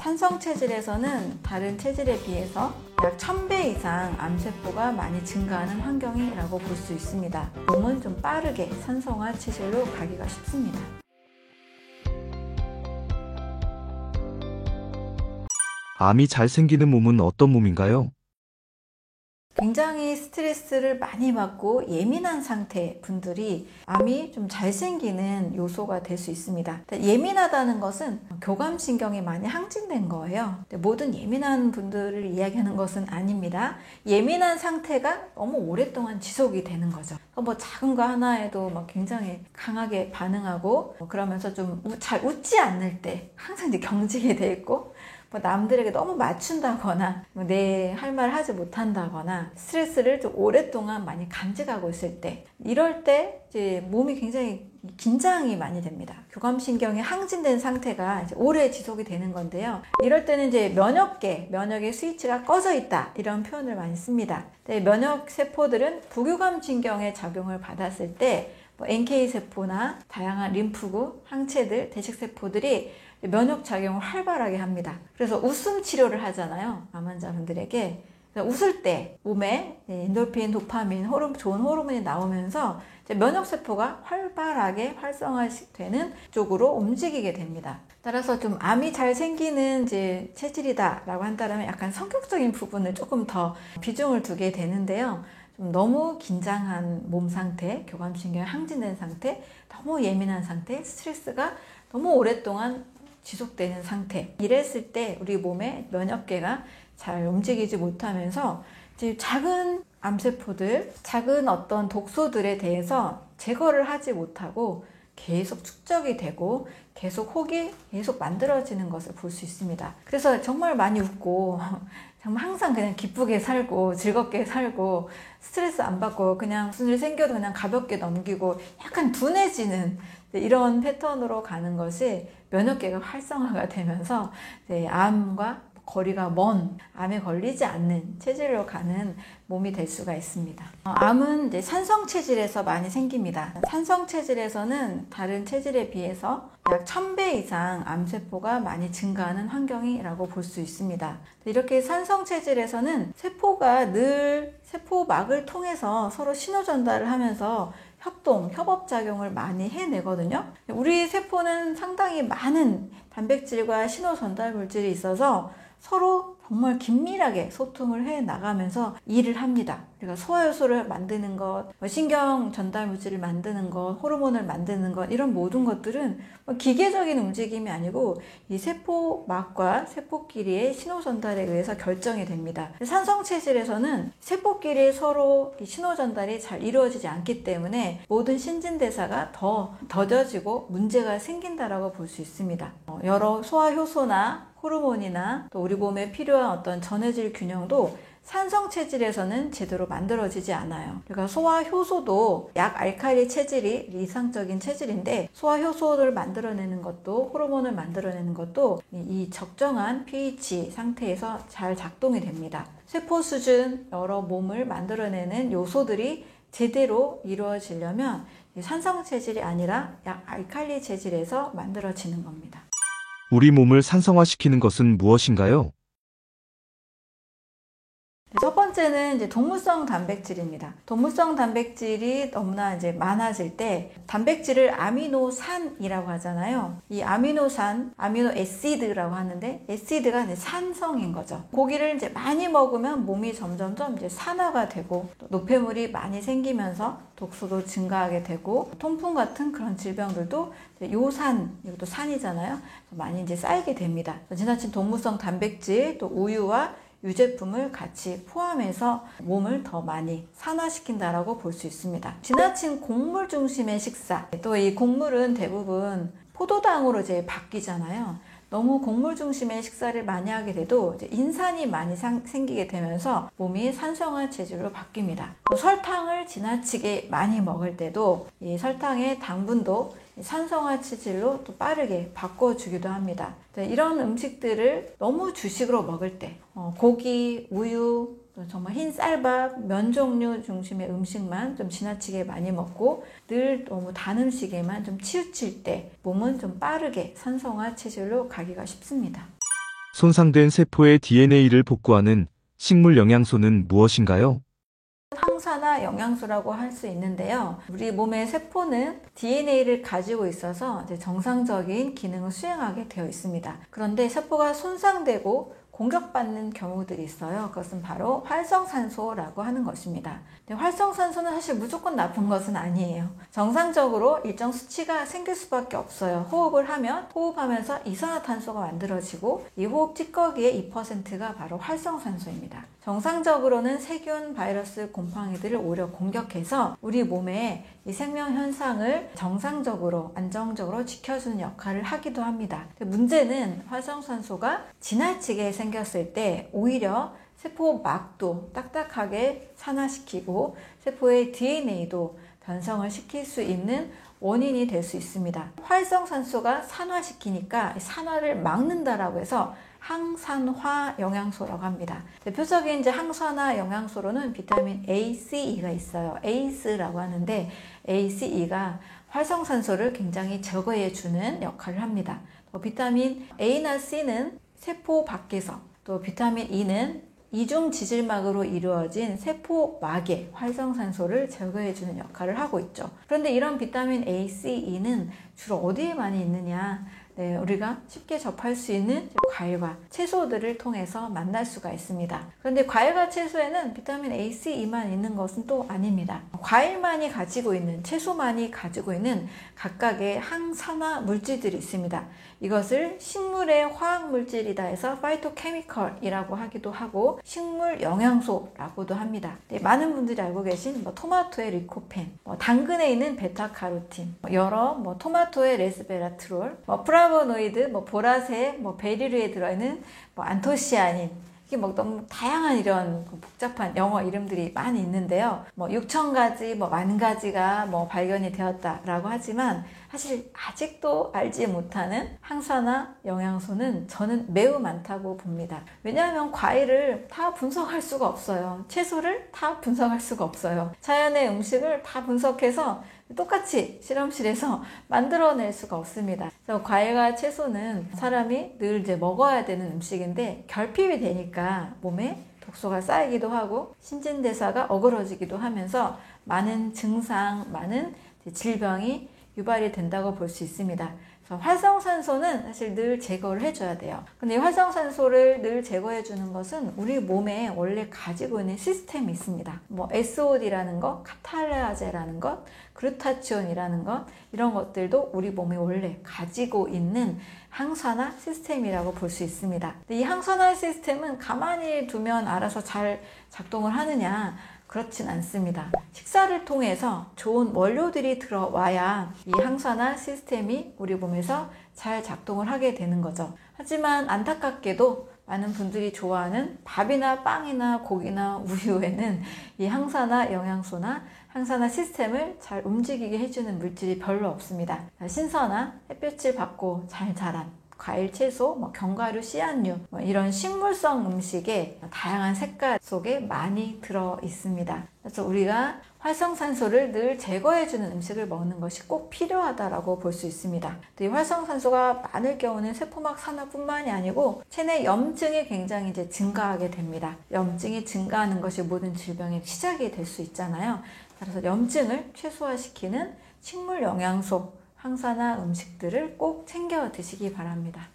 산성 체질에서는 다른 체질에 비해서 약 1000배 이상 암세포가 많이 증가하는 환경이라고 볼 수 있습니다. 몸은 좀 빠르게 산성화 체질로 가기가 쉽습니다. 암이 잘 생기는 몸은 어떤 몸인가요? 굉장히 스트레스를 많이 받고 예민한 상태 분들이 암이 좀 잘 생기는 요소가 될 수 있습니다. 예민하다는 것은 교감신경이 많이 항진된 거예요. 모든 예민한 분들을 이야기하는 것은 아닙니다. 예민한 상태가 너무 오랫동안 지속이 되는 거죠. 뭐 작은 거 하나에도 막 굉장히 강하게 반응하고 그러면서 좀 잘 웃지 않을 때 항상 이제 경직이 돼 있고 뭐 남들에게 너무 맞춘다거나 내 할 말 하지 못한다거나 스트레스를 좀 오랫동안 많이 간직하고 있을 때 이럴 때 이제 몸이 굉장히 긴장이 많이 됩니다. 교감신경이 항진된 상태가 이제 오래 지속이 되는 건데요. 이럴 때는 이제 면역의 스위치가 꺼져 있다 이런 표현을 많이 씁니다. 면역 세포들은 부교감신경의 작용을 받았을 때 NK세포나 다양한 림프구, 항체들, 대식세포들이 면역작용을 활발하게 합니다. 그래서 웃음 치료를 하잖아요. 암 환자분들에게. 웃을 때 몸에 엔돌핀, 도파민, 좋은 호르몬이 나오면서 면역세포가 활발하게 활성화되는 쪽으로 움직이게 됩니다. 따라서 좀 암이 잘 생기는 이제 체질이다라고 한다면 약간 성격적인 부분을 조금 더 비중을 두게 되는데요. 좀 너무 긴장한 몸 상태, 교감신경이 항진된 상태, 너무 예민한 상태, 스트레스가 너무 오랫동안 지속되는 상태. 이랬을 때 우리 몸의 면역계가 잘 움직이지 못하면서 이제 작은 암세포들, 작은 어떤 독소들에 대해서 제거를 하지 못하고 계속 축적이 되고 계속 혹이 계속 만들어지는 것을 볼 수 있습니다. 그래서 정말 많이 웃고 정말 항상 그냥 기쁘게 살고 즐겁게 살고 스트레스 안 받고 그냥 무슨 일 생겨도 그냥 가볍게 넘기고 약간 둔해지는 이런 패턴으로 가는 것이 면역계가 활성화가 되면서 암과 거리가 먼 암에 걸리지 않는 체질로 가는 몸이 될 수가 있습니다. 암은 이제 산성 체질에서 많이 생깁니다. 산성 체질에서는 다른 체질에 비해서 약 1000배 이상 암세포가 많이 증가하는 환경이라고 볼 수 있습니다. 이렇게 산성 체질에서는 세포가 늘 세포막을 통해서 서로 신호 전달을 하면서 협업작용을 많이 해내거든요. 우리 세포는 상당히 많은 단백질과 신호 전달 물질이 있어서 서로 정말 긴밀하게 소통을 해 나가면서 일을 합니다. 우리가 소화효소를 만드는 것, 신경 전달 물질을 만드는 것, 호르몬을 만드는 것 이런 모든 것들은 기계적인 움직임이 아니고 이 세포막과 세포끼리의 신호 전달에 의해서 결정이 됩니다. 산성 체질에서는 세포끼리 서로 신호 전달이 잘 이루어지지 않기 때문에 모든 신진대사가 더 더뎌지고 문제가 생긴다라고 볼 수 있습니다. 여러 소화효소나 호르몬이나 또 우리 몸에 필요한 어떤 전해질 균형도 산성 체질에서는 제대로 만들어지지 않아요. 그러니까 소화효소도 약 알칼리 체질이 이상적인 체질인데 소화효소를 만들어내는 것도 호르몬을 만들어내는 것도 이 적정한 pH 상태에서 잘 작동이 됩니다. 세포 수준 여러 몸을 만들어내는 요소들이 제대로 이루어지려면 산성 체질이 아니라 약 알칼리 체질에서 만들어지는 겁니다. 우리 몸을 산성화시키는 것은 무엇인가요? 첫 번째는 이제 동물성 단백질입니다. 동물성 단백질이 너무나 이제 많아질 때 단백질을 아미노산이라고 하잖아요. 이 아미노산, 아미노 애시드라고 하는데 애시드가 이제 산성인 거죠. 고기를 이제 많이 먹으면 몸이 점점점 이제 산화가 되고 또 노폐물이 많이 생기면서 독소도 증가하게 되고 통풍 같은 그런 질병들도 요산, 이것도 산이잖아요. 많이 이제 쌓이게 됩니다. 지나친 동물성 단백질, 또 우유와 유제품을 같이 포함해서 몸을 더 많이 산화시킨다라고 볼 수 있습니다. 지나친 곡물 중심의 식사, 또 이 곡물은 대부분 포도당으로 이제 바뀌잖아요. 너무 곡물 중심의 식사를 많이 하게 돼도 이제 인산이 많이 생기게 되면서 몸이 산성화 체질로 바뀝니다. 또 설탕을 지나치게 많이 먹을 때도 이 설탕의 당분도 산성화 체질로 또 빠르게 바꿔주기도 합니다. 이런 음식들을 너무 주식으로 먹을 때 고기, 우유, 정말 흰 쌀밥, 면 종류 중심의 음식만 좀 지나치게 많이 먹고 늘 너무 단 음식에만 좀 치우칠 때 몸은 좀 빠르게 산성화 체질로 가기가 쉽습니다. 손상된 세포의 DNA를 복구하는 식물 영양소는 무엇인가요? 항산화 영양소라고 할 수 있는데요. 우리 몸의 세포는 DNA를 가지고 있어서 이제 정상적인 기능을 수행하게 되어 있습니다. 그런데 세포가 손상되고 공격받는 경우들이 있어요. 그것은 바로 활성산소라고 하는 것입니다. 근데 활성산소는 사실 무조건 나쁜 것은 아니에요. 정상적으로 일정 수치가 생길 수밖에 없어요. 호흡을 하면 호흡하면서 이산화탄소가 만들어지고 이 호흡 찌꺼기의 2%가 바로 활성산소입니다. 정상적으로는 세균, 바이러스, 곰팡이들을 오히려 공격해서 우리 몸에 이 생명 현상을 정상적으로 안정적으로 지켜주는 역할을 하기도 합니다. 문제는 활성산소가 지나치게 생겼을 때 오히려 세포막도 딱딱하게 산화시키고 세포의 DNA도 변성을 시킬 수 있는 원인이 될 수 있습니다. 활성산소가 산화시키니까 산화를 막는다라고 해서 항산화 영양소라고 합니다. 대표적인 이제 항산화 영양소로는 비타민 A, C, E가 있어요. ACE라고 하는데 ACE가 활성산소를 굉장히 제거해주는 역할을 합니다. 비타민 A나 C는 세포 밖에서, 또 비타민 E는 이중 지질막으로 이루어진 세포막의 활성산소를 제거해주는 역할을 하고 있죠. 그런데 이런 비타민 A, C, E는 주로 어디에 많이 있느냐? 네, 우리가 쉽게 접할 수 있는 과일과 채소들을 통해서 만날 수가 있습니다. 그런데 과일과 채소에는 비타민 A, C, E만 있는 것은 또 아닙니다. 과일만이 가지고 있는, 채소만이 가지고 있는 각각의 항산화 물질들이 있습니다. 이것을 식물의 화학물질이다 해서 파이토케미컬이라고 하기도 하고 식물 영양소라고도 합니다. 네, 많은 분들이 알고 계신 토마토의 리코펜, 당근에 있는 베타카로틴, 여러 토마토의 레스베라트롤, 플라보노이드, 보라색, 베리류에 들어있는 안토시아닌, 이게 너무 다양한 이런 복잡한 영어 이름들이 많이 있는데요. 6,000가지, 10,000가지가 발견이 되었다라고 하지만 사실 아직도 알지 못하는 항산화 영양소는 저는 매우 많다고 봅니다. 왜냐하면 과일을 다 분석할 수가 없어요. 채소를 다 분석할 수가 없어요. 자연의 음식을 다 분석해서 똑같이 실험실에서 만들어낼 수가 없습니다. 그래서 과일과 채소는 사람이 늘 이제 먹어야 되는 음식인데 결핍이 되니까 몸에 독소가 쌓이기도 하고 신진대사가 어그러지기도 하면서 많은 증상, 많은 질병이 유발이 된다고 볼 수 있습니다. 그래서 활성산소는 사실 늘 제거를 해줘야 돼요. 근데 이 활성산소를 늘 제거해주는 것은 우리 몸에 원래 가지고 있는 시스템이 있습니다. SOD라는 것, 카탈라제라는 것, 글루타치온이라는 것, 이런 것들도 우리 몸이 원래 가지고 있는 항산화 시스템이라고 볼 수 있습니다. 근데 이 항산화 시스템은 가만히 두면 알아서 잘 작동을 하느냐? 그렇진 않습니다. 식사를 통해서 좋은 원료들이 들어와야 이 항산화 시스템이 우리 몸에서 잘 작동을 하게 되는 거죠. 하지만 안타깝게도 많은 분들이 좋아하는 밥이나 빵이나 고기나 우유에는 이 항산화 영양소나 항산화 시스템을 잘 움직이게 해주는 물질이 별로 없습니다. 신선한 햇볕을 받고 잘 자란 과일, 채소, 견과류, 씨앗류 이런 식물성 음식에 다양한 색깔 속에 많이 들어 있습니다. 그래서 우리가 활성산소를 늘 제거해주는 음식을 먹는 것이 꼭 필요하다고 볼 수 있습니다. 이 활성산소가 많을 경우는 세포막 산화뿐만이 아니고 체내 염증이 굉장히 이제 증가하게 됩니다. 염증이 증가하는 것이 모든 질병의 시작이 될 수 있잖아요. 그래서 염증을 최소화시키는 식물 영양소, 항산화 음식들을 꼭 챙겨 드시기 바랍니다.